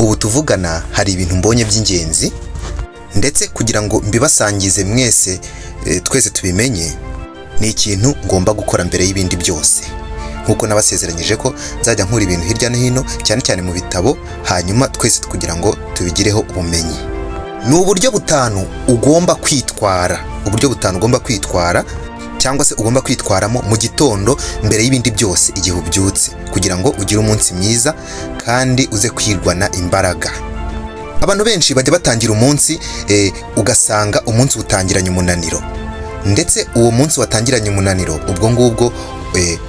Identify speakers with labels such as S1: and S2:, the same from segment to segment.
S1: ubu tuvugana hari ibintu mbonye by'ingenzi, ndetse kugira ngo mbibasangize mwese twese tubimenye, ni ikintu ngomba gukora mbere y'ibindi byose. Nkuko nabasezeranyije ko nzajya nkura ibintu hirya no hino, cyane cyane mu bitabo, hanyuma twese kugira ngo tubigireho ubumenyi. Ni uburyo butanu ugomba kwitwara, cyangwa se ugomba kwitwaramo mu gitondo mbere y'ibindi byose igihe ubyutse, kugira ngo ugire umunsi mwiza kandi uze kwirwana imbaraga. Abantu benshi bajya batangira umunsi ugasanga umunsi utangiranye umunaniro, ndetse uwo munsi watangiranye umunaniro ubwo ngubwo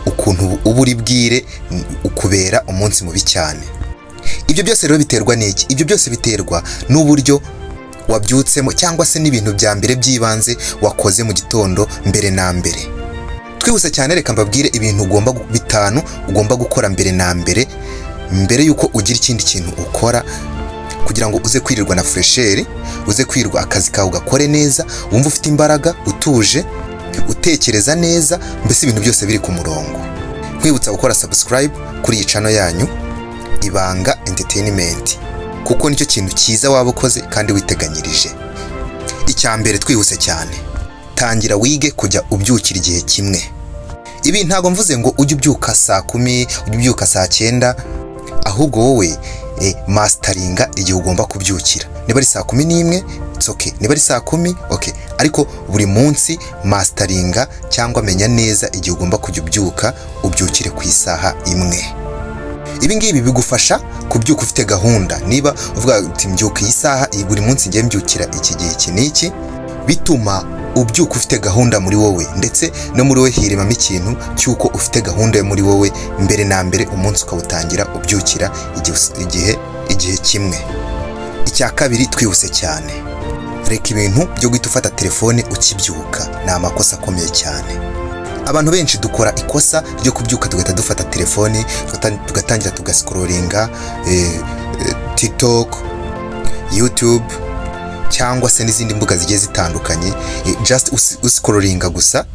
S1: ukuntu uba uri bwire ukubera umunsi mubi cyane. Ibyo byose rero biterwa n'iki? Ibyo byose biterwa n'uburyo wabyutsemo, cyangwa se n'ibintu bya mbere by'ibanze wakoze mu gitondo mbere na mbere. Twihuse cyane, reka mbabwire ibintu bitanu ugomba gukora mbere na mbere yuko ugira ikindi kintu ukora, kugira ngo uze kwirirwa na fresheri, uze kwirwa akazi kawe ugakore neza, wumva ufite imbaraga, utuje, utekereza neza, mbese ibintu byose biri ku murongo. Nkwibutsa gukora subscribe kuri iyi channel yanyu Ibanga Entertainment, kuko nicyo kintu cyiza waba ukoze kandi witeganyirije. Icya mbere, twihuse cyane, tangira wige kujya ubyukira igihe kimwe. Ibi ntabwo mvuze ngo ujye ubyuka saa 10, ujye ubyuka saa 9, ahubwo wowe masteringa igihe ugomba kubyukira. Niba ari saa 11, it's okay. Niba ari saa 10, okay. Ariko buri munsi masteringa, cyangwa menya neza igihe ugomba kujya ubyukire ku isaha imwe. Ibi ngibi bigufasha kubyuka ufite gahunda. Niba uvuga uti mbyuka iyi saha, buri munsi ngiye mbyukira iki gihe iki n'iki, bituma ubyuka ufite gahunda muri wowe, ndetse no muri wowe hiremamo ikintu cy'uko ufite gahunda yo muri wowe mbere na mbere, umunsi ukawutangira ubyukira igihe kimwe. Icya kabiri, twihuse cyane, reka ibintu byo guhita ufata telefone ukibyuka. Ni amakosa akomeye cyane. Abantu benshi dukora ikosa ryo kubyuka tugahita dufata telefone, tugatangira tugascrollinga TikTok, YouTube, cyangwa se n'izindi mbuga zigiye zitandukanye, just uscrollinga gusa,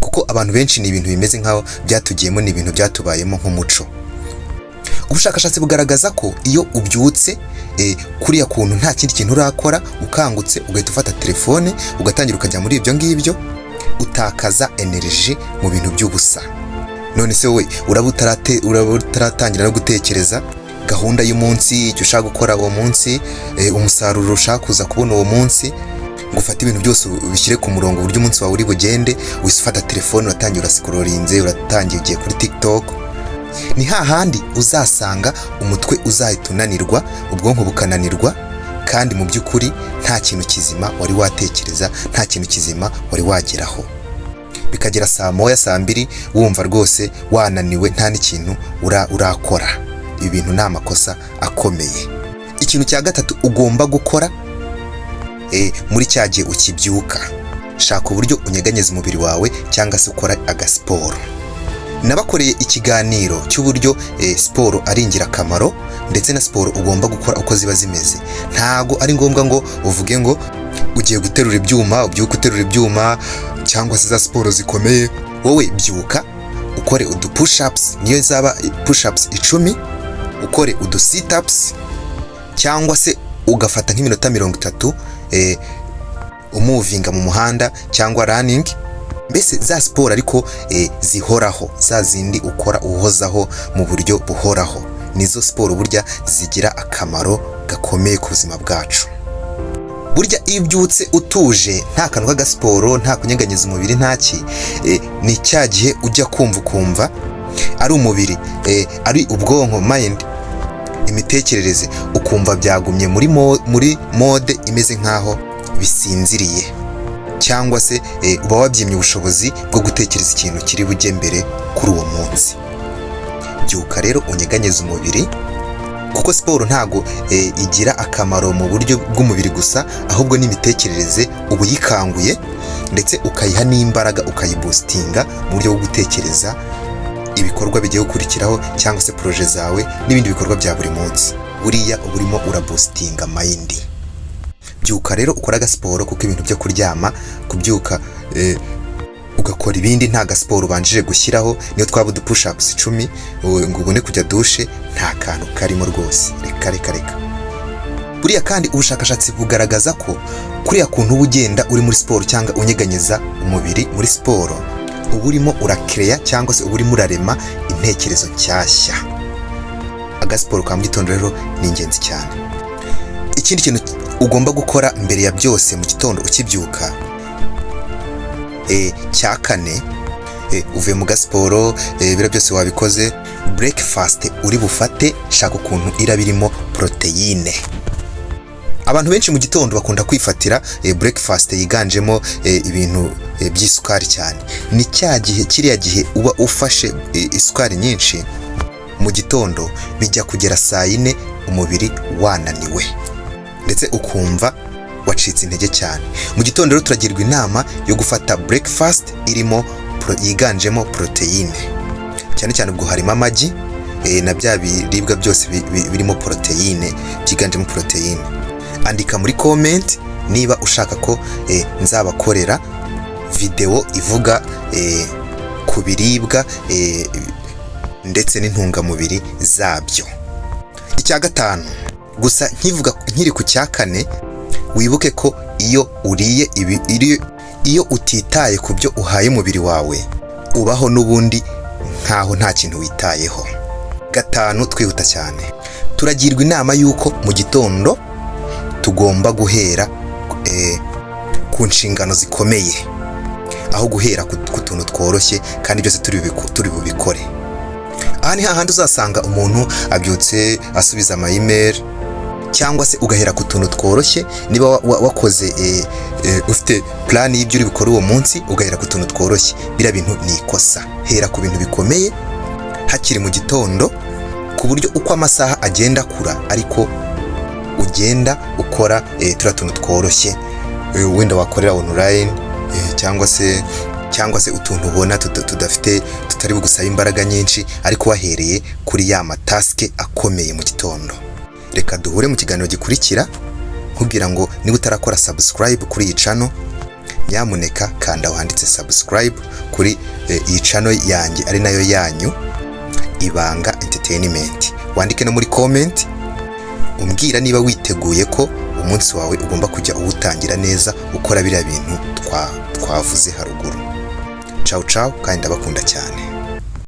S1: kuko abantu benshi ni ibintu bimeze nkaho byatugiyemo, ni ibintu byatubayemo nk'umuco. Ubushakashatsi bugaragaza ko iyo ubyutse kuriya kuntu nta kindi kintu urakora, ukangutse ugahita ufata telefone ugatangira ukajya muri ibyo ngibyo, utakaza energy mu bintu by'ubusa. None se wowe uraba utaratangira no gutekereza gahunda y'umunsi, icyo ushaka gukora uwo munsi, umusaruro ushaka kuza kubona uwo munsi, ngo ufate ibintu byose ubishyire ku murongo uburyo umunsi wawe uri bugende, ufata telefone uratangira urascrollinze, uratangiye ugiye kuri TikTok. Ni hahandi uzasanga umutwe uzahita unanirwa, ubwonko bukananirwa, kandi mu by'ukuri nta kintu kizima wari watekereza, nta kintu kizima wari wageraho. Bikagera saa 1, saa 2 wumva rwose wananiwe, nta n'ikintu urakora. Ibi bintu ni amakosa akomeye. Ikintu cya gatatu ugomba gukora muri cya gihe ukibyuka, shaka uburyo unyeganyeza umubiri wawe, cyangwa se ukora agasiporo. Nabakoreye ikiganiro cy'uburyo siporo ari ingirakamaro, ndetse na siporo ugomba gukora uko ziba zimeze. Ntago ari ngombwa ngo uvuge ngo ugiye guterura ibyuma, ubyuka uterura ibyuma, cyangwa se za siporo zikomeye. Wowe byuka ukore udu push ups, niyo zaba push ups 10, ukore udu sit ups, cyangwa se ugafata nk'iminota 30 umuvinga mu muhanda, cyangwa running. Mbese za siporo ariko zihoraho, za zindi ukora uhozaho mu buryo buhoraho, nizo siporo burya zigira akamaro gakomeye ku buzima bwacu. Burya iyo ubyutse utuje, nta kantu k'agasiporo, nta kunyeganyeza umubiri, ntaki, ni cya gihe ujya kumva ari umubiri, ari ubwonko, mind, imitekerereze, ukumva byagumye muri mode imeze nkaho bisinziriye, cyangwa se uba wabyimye ubushobozi bwo gutekereza ikintu kiri bujye mbere kuri uwo munsi. Byuka rero unyeganyeza umubiri, kuko siporo ntago igira akamaro mu buryo bw'umubiri gusa, ahubwo n'imitekerereze uba uyikanguye, ndetse ukayiha n'imbaraga, ukayiboostinga mu buryo bwo gutekereza ibikorwa bigiye gukurikiraho, cyangwa se projet zawe n'ibindi bikorwa bya buri munsi. Buriya uba urimo uraboostinga mind. Byuka rero ukora agasiporo, kuko ibintu byo kuryama, kubyuka ugakora ibindi nta gasiporo ubanjije gushyiraho, niyo twaba udupush ups 10 ngo ubone kujya dushe, nta kantu karimo rwose. Reka. Buriya kandi ubushakashatsi bugaragaza ko kuriya kuntu uba ugenda uri muri siporo cyangwa unyeganyeza umubiri muri siporo, uba urimo urakereya cyangwa se uba urimo urarema intekerezo nshyashya. Agasiporo ka mu gitondo rero ni ingenzi cyane. Ikindi kintu ugomba gukora mbere ya byose mu gitondo ukibyuka, cya kane, uvuye mu gasiporo, bira byose wabikoze, breakfast uri bufate shaka ukuntu iraba irimo proteine. Abantu benshi mu gitondo bakunda kwifatira breakfast yiganjemo ibintu by'isukari cyane. Ni cya gihe, kiriya gihe uba ufashe isukari nyinshi mu gitondo, bijya kugera saa 4 umubiri wananiwe ndetse ukumva wacitse intege cyane. Mu gitondo rero turagirwa inama yo gufata breakfast irimo yiganjemo proteine, cyane cyane ubwo harimo amagi na bya biribwa byose birimo proteine, byiganjemo proteine. Andika muri comment niba ushaka ko nzabakorera video ivuga ku biribwa ndetse n'intungamubiri zabyo. Icya gatanu, gusa nkiri ku cya kane, wibuke ko iyo uriye iyo utitaye ku byo uhaye umubiri wawe, ubaho n'ubundi nkaho nta kintu witayeho. Gatanu, twihuta cyane, turagirwa inama yuko mu gitondo tugomba guhera ku nshingano zikomeye, aho guhera ku tuntu tworoshye kandi byose turi bubikore. Aha ni hahandi uzasanga umuntu abyutse asubiza ama email, cyangwa se ugahera ku tuntu tworoshye. Niba wakoze ufite plan y'ibyo uri bukora uwo munsi, ugahera ku tuntu tworoshye, bira bintu ni ikosa. Hera ku bintu bikomeye hakiri mu gitondo, ku buryo uko amasaha agenda akura ariko ugenda ukora turiya tuntu tworoshye, wenda wakorera online, cyangwa se utuntu ubona tutari bugusaba imbaraga nyinshi, ariko wahereye kuri ya mataske akomeye mu gitondo. Reka duhure mu kiganiro gikurikira, nkubwira ngo niba utarakora subscribe kuri iyi channel, nyamuneka kanda wanditse subscribe kuri iyi channel yanjye ari nayo yanyu, Ibanga Entertainment. Wandike no muri comment umbwira niba witeguye ko umunsi wawe ugomba kujya uwutangira neza ukora biriya bintu twavuze haruguru. Ciao kandi ndabakunda cyane.